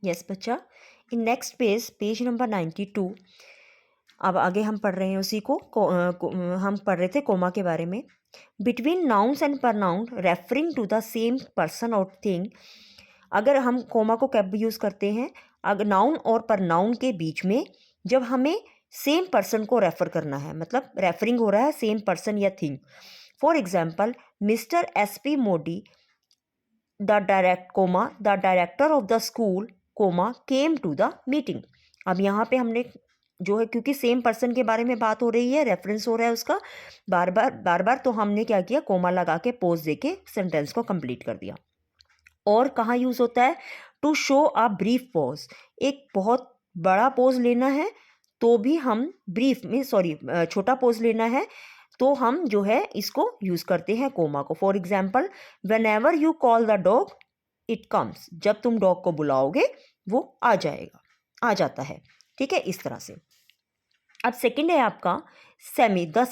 Yes बच्चा। In next page number 92। अब आगे हम पढ़ रहे हैं उसी हम पढ़ रहे थे कोमा के बारे में। Between nouns and pronoun referring to the same person और थिंग। अगर हम कोमा को कब यूज़ करते हैं? अगर नाउन और प्रनाउन के बीच में जब हमें सेम पर्सन को रेफर करना है, मतलब रेफरिंग हो रहा है सेम पर्सन या thing. For example, mister SP Modi the director of the school came to the meeting. अब यहाँ पे हमने जो है, क्योंकि सेम पर्सन के बारे में बात हो रही है, रेफरेंस हो रहा है उसका बार बार, तो हमने क्या किया, कोमा लगा के पोज दे के सेंटेंस को कंप्लीट कर दिया। और कहाँ यूज़ होता है? To show a brief pause. एक बहुत बड़ा पोज लेना है तो भी हम छोटा पोज लेना है तो हम जो है इसको यूज़ करते हैं कोमा को। For example, when ever you call the dog it comes. जब तुम डॉग को बुलाओगे वो आ जाता है। ठीक है, इस तरह से। अब सेकंड है आपका the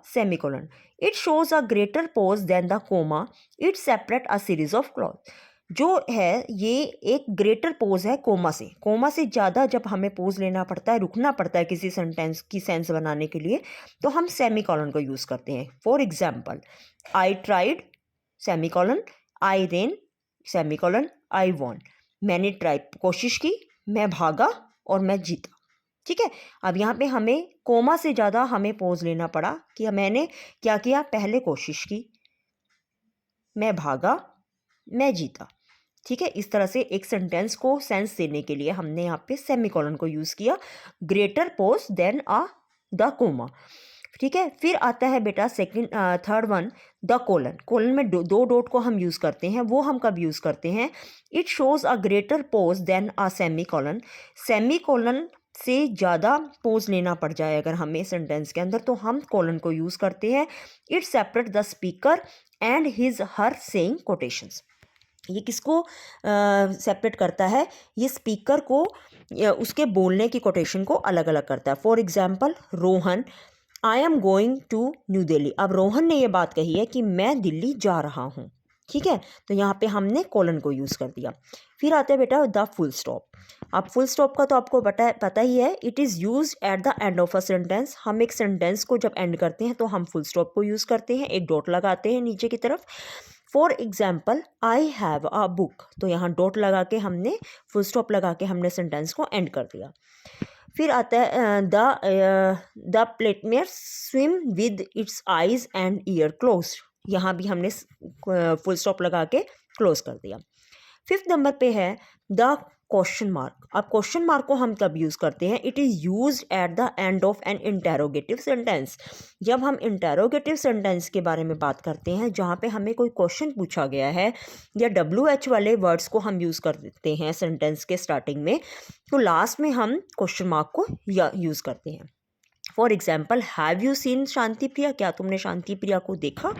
semicolon. It shows a greater pause than the comma. It separate a series of clause. जो है ये एक ग्रेटर पोज है कोमा से ज़्यादा जब हमें पोज लेना पड़ता है, रुकना पड़ता है किसी सेंटेंस की सेंस बनाने के लिए, तो हम सेमीकोलन को यूज़ करते हैं। For example, I tried semicolon, I ran semicolon, I won. मैंने कोशिश की, मैं भागा और मैं जीता। ठीक है, अब यहाँ पे हमें कोमा से ज़्यादा हमें पोज लेना पड़ा कि मैंने क्या किया, पहले कोशिश की, मैं भागा, मैं जीता। ठीक है, इस तरह से एक सेंटेंस को सेंस देने के लिए हमने यहाँ पे सेमीकोलन को यूज़ किया, greater pause than the comma. ठीक है, फिर आता है बेटा थर्ड वन, द कोलन में दो डॉट को हम यूज़ करते हैं। वो हम कब यूज़ करते हैं? It shows a greater pause than a semicolon से ज़्यादा पोज लेना पड़ जाए अगर हमें सेंटेंस के अंदर, तो हम कोलन को यूज़ करते हैं। It separate the speaker and his her saying quotations. ये किसको सेपरेट करता है? ये स्पीकर को उसके बोलने की कोटेशन को अलग अलग करता है। For example, Rohan, I am going to New Delhi. अब रोहन ने ये बात कही है कि मैं दिल्ली जा रहा हूँ। ठीक है, तो यहाँ पे हमने कोलन को यूज़ कर दिया। फिर आते हैं बेटा द फुल स्टॉप। अब फुल स्टॉप का तो आपको पता ही है, it is use at the end of a sentence. हम एक सेंटेंस को जब एंड करते हैं तो हम फुल स्टॉप को यूज़ करते हैं, एक डॉट लगाते हैं नीचे की तरफ। For example, I have a book, तो यहाँ डॉट लगा के हमने फुल स्टॉप लगा के हमने सेंटेंस को एंड कर दिया। फिर आता है the platypus swim with its eyes and ear close. यहाँ भी हमने फुल स्टॉप लगा के क्लोज कर दिया। फिफ्थ नंबर पे है द क्वेश्चन मार्क। अब क्वेश्चन मार्क को हम कब यूज़ करते हैं? It is use at the end of N interrogative sentence. जब हम इंटेरोगेटिव सेंटेंस के बारे में बात करते हैं जहाँ पे हमें कोई क्वेश्चन पूछा गया है, या WH वाले वर्ड्स को हम यूज़ कर देते हैं सेंटेंस के स्टार्टिंग में, तो लास्ट में हम क्वेश्चन मार्क को यूज़ करते हैं। For example, have you seen Shanti Priya? क्या तुमने शांति प्रिया को देखा?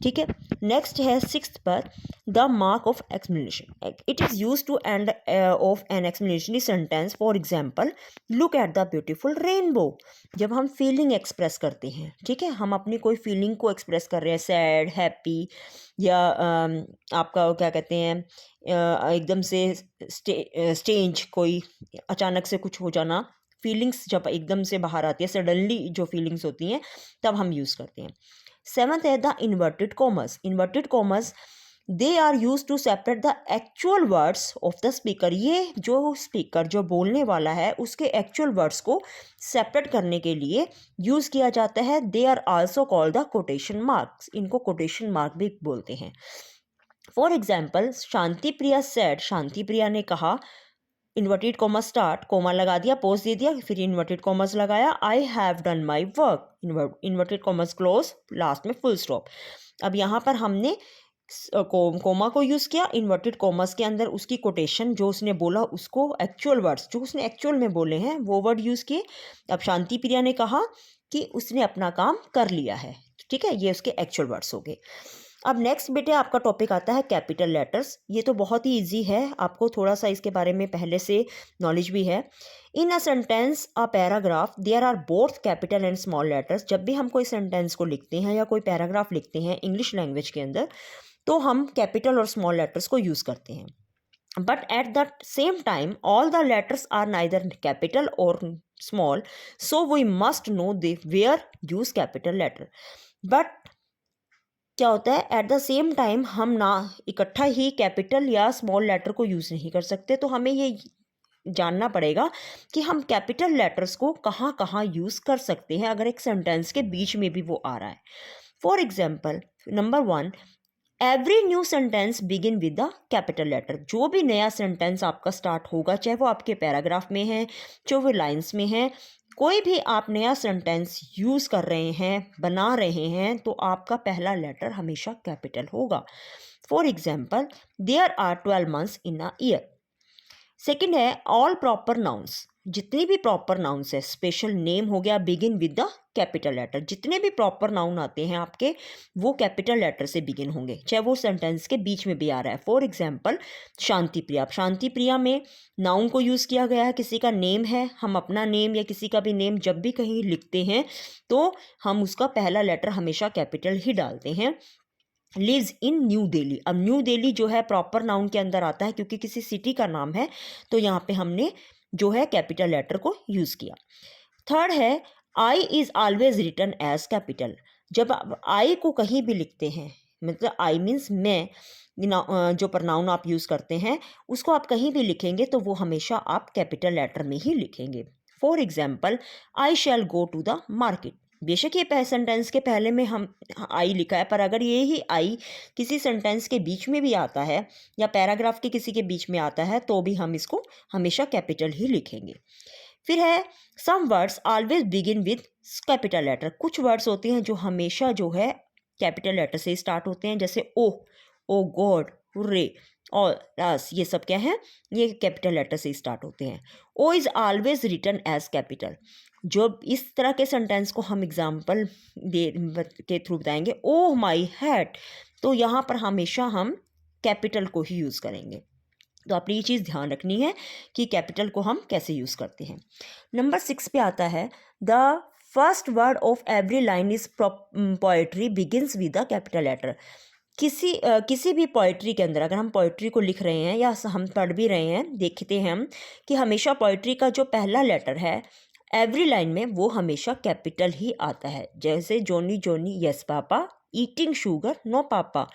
ठीक है, नेक्स्ट है सिक्स्थ पर the mark of explanation. It is use to end of an explanatory sentence. For example, look at the beautiful rainbow. जब हम फीलिंग एक्सप्रेस करते हैं, ठीक है, हम अपनी कोई फीलिंग को एक्सप्रेस कर रहे हैं, सैड, हैप्पी, या आपका क्या कहते हैं, एकदम से स्टेंज, कोई अचानक से कुछ हो जाना, फीलिंग्स जब एकदम से बाहर आती है, सडनली जो फीलिंग्स होती हैं, तब हम यूज़ करते हैं। सेवंथ है the inverted commas. They are use to separate the actual words of the speaker. ये जो स्पीकर, जो बोलने वाला है, उसके एक्चुअल वर्ड्स को सेपरेट करने के लिए यूज़ किया जाता है। They are also called the quotation marks. इनको कोटेशन मार्क भी बोलते हैं। For example, Shanti Priya said, Shanti Priya ने कहा, इन्वर्टेड कॉमर्स स्टार्ट, कोमा लगा दिया, पोज दे दिया, फिर इन्वर्टेड कॉमर्स लगाया, I have done my work, inverted commas close, last में फुल स्टॉप। अब यहाँ पर हमने कोमा को यूज़ किया, इन्वर्टेड कॉमर्स के अंदर उसकी कोटेशन जो उसने बोला, उसको एक्चुअल वर्ड्स जो उसने एक्चुअल में बोले हैं वो वर्ड यूज़ किए। अब शांति प्रिया ने कहा कि उसने अपना काम कर लिया है। ठीक है, ये उसके एक्चुअल वर्ड्स हो गए। अब नेक्स्ट बेटे आपका टॉपिक आता है कैपिटल लेटर्स। ये तो बहुत ही इजी है, आपको थोड़ा सा इसके बारे में पहले से नॉलेज भी है। In a sentence a paragraph there are both capital and small letters. जब भी हम कोई सेंटेंस को लिखते हैं या कोई पैराग्राफ लिखते हैं इंग्लिश लैंग्वेज के अंदर, तो हम कैपिटल और स्मॉल लेटर्स को यूज़ करते हैं। but at the same time all the letters are neither capital or small, so we must know the where use capital letter. but क्या होता है, एट द सेम टाइम हम ना इकट्ठा ही कैपिटल या स्मॉल लेटर को यूज़ नहीं कर सकते, तो हमें ये जानना पड़ेगा कि हम कैपिटल लेटर्स को कहाँ कहाँ यूज़ कर सकते हैं अगर एक सेंटेंस के बीच में भी वो आ रहा है। For example, number 1, every new sentence begin with the capital letter. जो भी नया सेंटेंस आपका स्टार्ट होगा, चाहे वो आपके पैराग्राफ में है, चाहे वो लाइन्स में है, कोई भी आप नया सेंटेंस यूज़ कर रहे हैं, बना रहे हैं, तो आपका पहला लेटर हमेशा कैपिटल होगा। For example, there are 12 months in a year. Second है ऑल प्रॉपर नाउन्स। जितनी भी प्रॉपर नाउन्स है, स्पेशल नेम हो गया, begin with the capital letter. जितने भी प्रॉपर नाउन आते हैं आपके, वो कैपिटल लेटर से बिगिन होंगे, चाहे वो सेंटेंस के बीच में भी आ रहा है। फॉर एग्जाम्पल, शांति प्रिया। शांति प्रिया में नाउन को यूज़ किया गया है, किसी का नेम है। हम अपना नेम या किसी का भी नेम जब भी कहीं लिखते हैं तो हम उसका पहला लेटर हमेशा कैपिटल ही डालते हैं। Lives in New Delhi. अब न्यू दिल्ली जो है प्रॉपर नाउन के अंदर आता है, क्योंकि किसी सिटी का नाम है, तो यहाँ पे हमने जो है कैपिटल लेटर को यूज़ किया। थर्ड है I is always written as capital. जब आप आई को कहीं भी लिखते हैं, मतलब आई मीन्स मैं, जो प्रनाउन आप यूज़ करते हैं उसको आप कहीं भी लिखेंगे तो वो हमेशा आप कैपिटल लेटर में ही लिखेंगे। For example, I shall go to the market. बेशक ये सेंटेंस के पहले में हम आई लिखा है, पर अगर ये ही आई किसी सेंटेंस के बीच में भी आता है या पैराग्राफ के किसी के बीच में आता है तो भी हम इसको हमेशा कैपिटल ही लिखेंगे। फिर है some words always begin with capital letter. कुछ वर्ड्स होते हैं जो हमेशा जो है कैपिटल लेटर से स्टार्ट होते हैं, जैसे ओ गॉड, हुर्रे और अस, ये सब क्या है, ये कैपिटल लेटर से स्टार्ट होते हैं। O is always written as capital. जो इस तरह के सेंटेंस को हम एग्जाम्पल के थ्रू बताएंगे, ओह माई हैट, तो यहाँ पर हमेशा हम कैपिटल को ही यूज़ करेंगे। तो आपने ये चीज़ ध्यान रखनी है कि कैपिटल को हम कैसे यूज़ करते हैं। नंबर 6 पे आता है the first word of every line is poetry begins with the capital letter. किसी भी पोइट्री के अंदर अगर हम पोइट्री को लिख रहे हैं या हम पढ़ भी रहे हैं, देखते हैं हम कि हमेशा पोइट्री का जो पहला लेटर है एवरी लाइन में वो हमेशा कैपिटल ही आता है। जैसे Johny Johny yes papa, eating sugar no papa,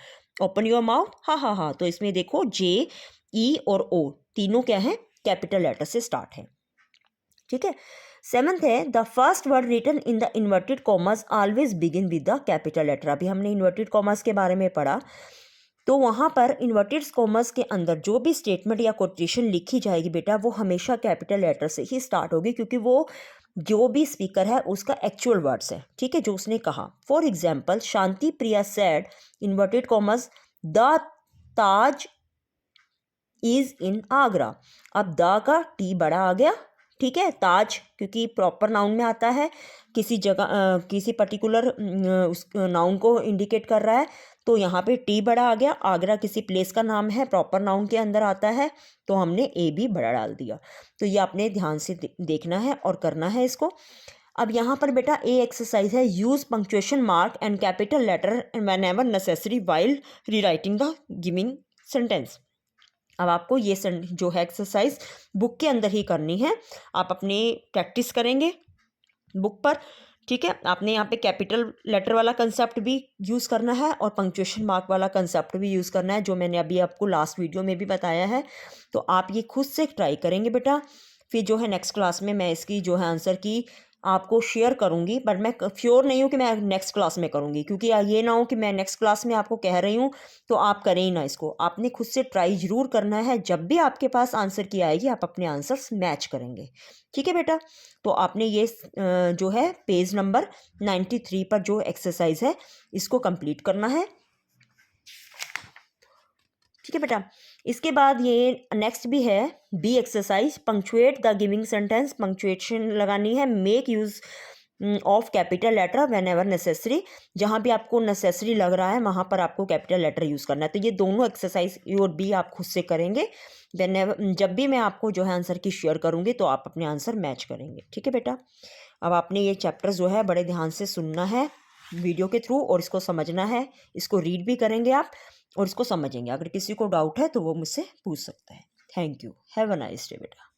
open your mouth ha ha हा। तो इसमें देखो जे, ई और ओ तीनों क्या है, कैपिटल लेटर से स्टार्ट है। ठीक है। 7th है the first word written in the inverted commas always begin with the capital letter. अभी हमने इन्वर्टेड कॉमर्स के बारे में पढ़ा, तो वहाँ पर इन्वर्टेड कॉमर्स के अंदर जो भी स्टेटमेंट या कोटेशन लिखी जाएगी बेटा, वो हमेशा कैपिटल लेटर से ही स्टार्ट होगी, क्योंकि वो जो भी स्पीकर है उसका एक्चुअल वर्ड्स है। ठीक है, जो उसने कहा। For example, Shanti Priya said inverted commas the Taj is in Agra. अब द का टी बड़ा आ गया, ठीक है, ताज क्योंकि प्रॉपर नाउन में आता है, किसी जगह किसी पर्टिकुलर उस नाउन को इंडिकेट कर रहा है, तो यहाँ पे टी बड़ा आ गया। आगरा किसी प्लेस का नाम है, प्रॉपर नाउन के अंदर आता है, तो हमने ए भी बड़ा डाल दिया। तो ये आपने ध्यान से देखना है और करना है इसको। अब यहाँ पर बेटा ए एक्सरसाइज है, use punctuation mark and capital letter whenever necessary while rewriting the giving sentence. अब आपको ये जो है एक्सरसाइज बुक के अंदर ही करनी है, आप अपनी प्रैक्टिस करेंगे बुक पर। ठीक है, आपने यहाँ पे कैपिटल लेटर वाला कंसेप्ट भी यूज़ करना है और पंक्चुएशन मार्क वाला कंसेप्ट भी यूज़ करना है, जो मैंने अभी आपको लास्ट वीडियो में भी बताया है। तो आप ये खुद से ट्राई करेंगे बेटा। फिर जो है नेक्स्ट क्लास में मैं इसकी जो है आंसर की आपको शेयर करूंगी, बट मैं श्योर नहीं हूँ कि मैं नेक्स्ट क्लास में करूँगी, क्योंकि ये ना हो कि मैं नेक्स्ट क्लास में आपको कह रही हूँ तो आप करें ही ना इसको। आपने खुद से ट्राई ज़रूर करना है। जब भी आपके पास आंसर की आएगी आप अपने आंसर्स मैच करेंगे। ठीक है बेटा, तो आपने ये जो है पेज नंबर 93 पर जो एक्सरसाइज है इसको कंप्लीट करना है। ठीक है बेटा, इसके बाद ये नेक्स्ट भी है B exercise, punctuate the giving sentence. Punctuation लगानी है, make use of capital letter whenever necessary. जहाँ भी आपको नेसेसरी लग रहा है वहाँ पर आपको कैपिटल लेटर यूज़ करना है। तो ये दोनों एक्सरसाइज ए और बी आप खुद से करेंगे। जब भी मैं आपको जो है आंसर की शेयर करूँगी तो आप अपने आंसर मैच करेंगे। ठीक है बेटा, अब आपने ये चैप्टर जो है बड़े ध्यान से सुनना है वीडियो के थ्रू और इसको समझना है, इसको रीड भी करेंगे आप। और इसको समझेंगे। अगर किसी को डाउट है तो वो मुझसे पूछ सकता है। Thank you. Have a nice day बेटा।